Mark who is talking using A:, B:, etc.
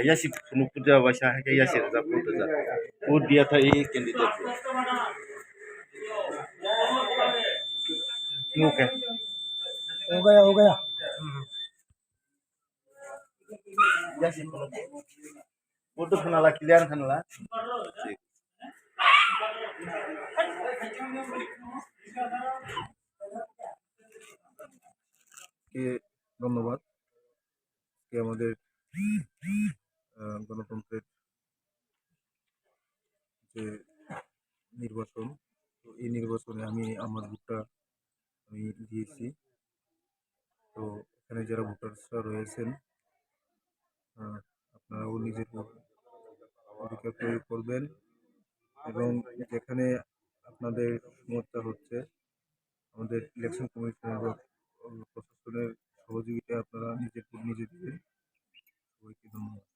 A: Yasi sunu puja basha hake yasi za puja za. वो दिया था ये कैंडिडेट को। ओके
B: हो गया
A: यस वो तो खाना क्लियर खाना
B: ধন্যবাদ আমাদের গণতন্ত্রের যে নির্বাচন, তো এই নির্বাচনে আমি আমার ভোটটা আমি দিয়েছি। তো এখানে যারা ভোটার্সরা রয়েছেন, আপনারাও নিজের অধিকার প্রয়োগ করবেন এবং যেখানে আপনাদের সমস্যা হচ্ছে আমাদের ইলেকশন কমিশনের বা প্রশাসনের সহযোগিতা আপনারা নিজে দিবেন। সবাইকে ধন্যবাদ।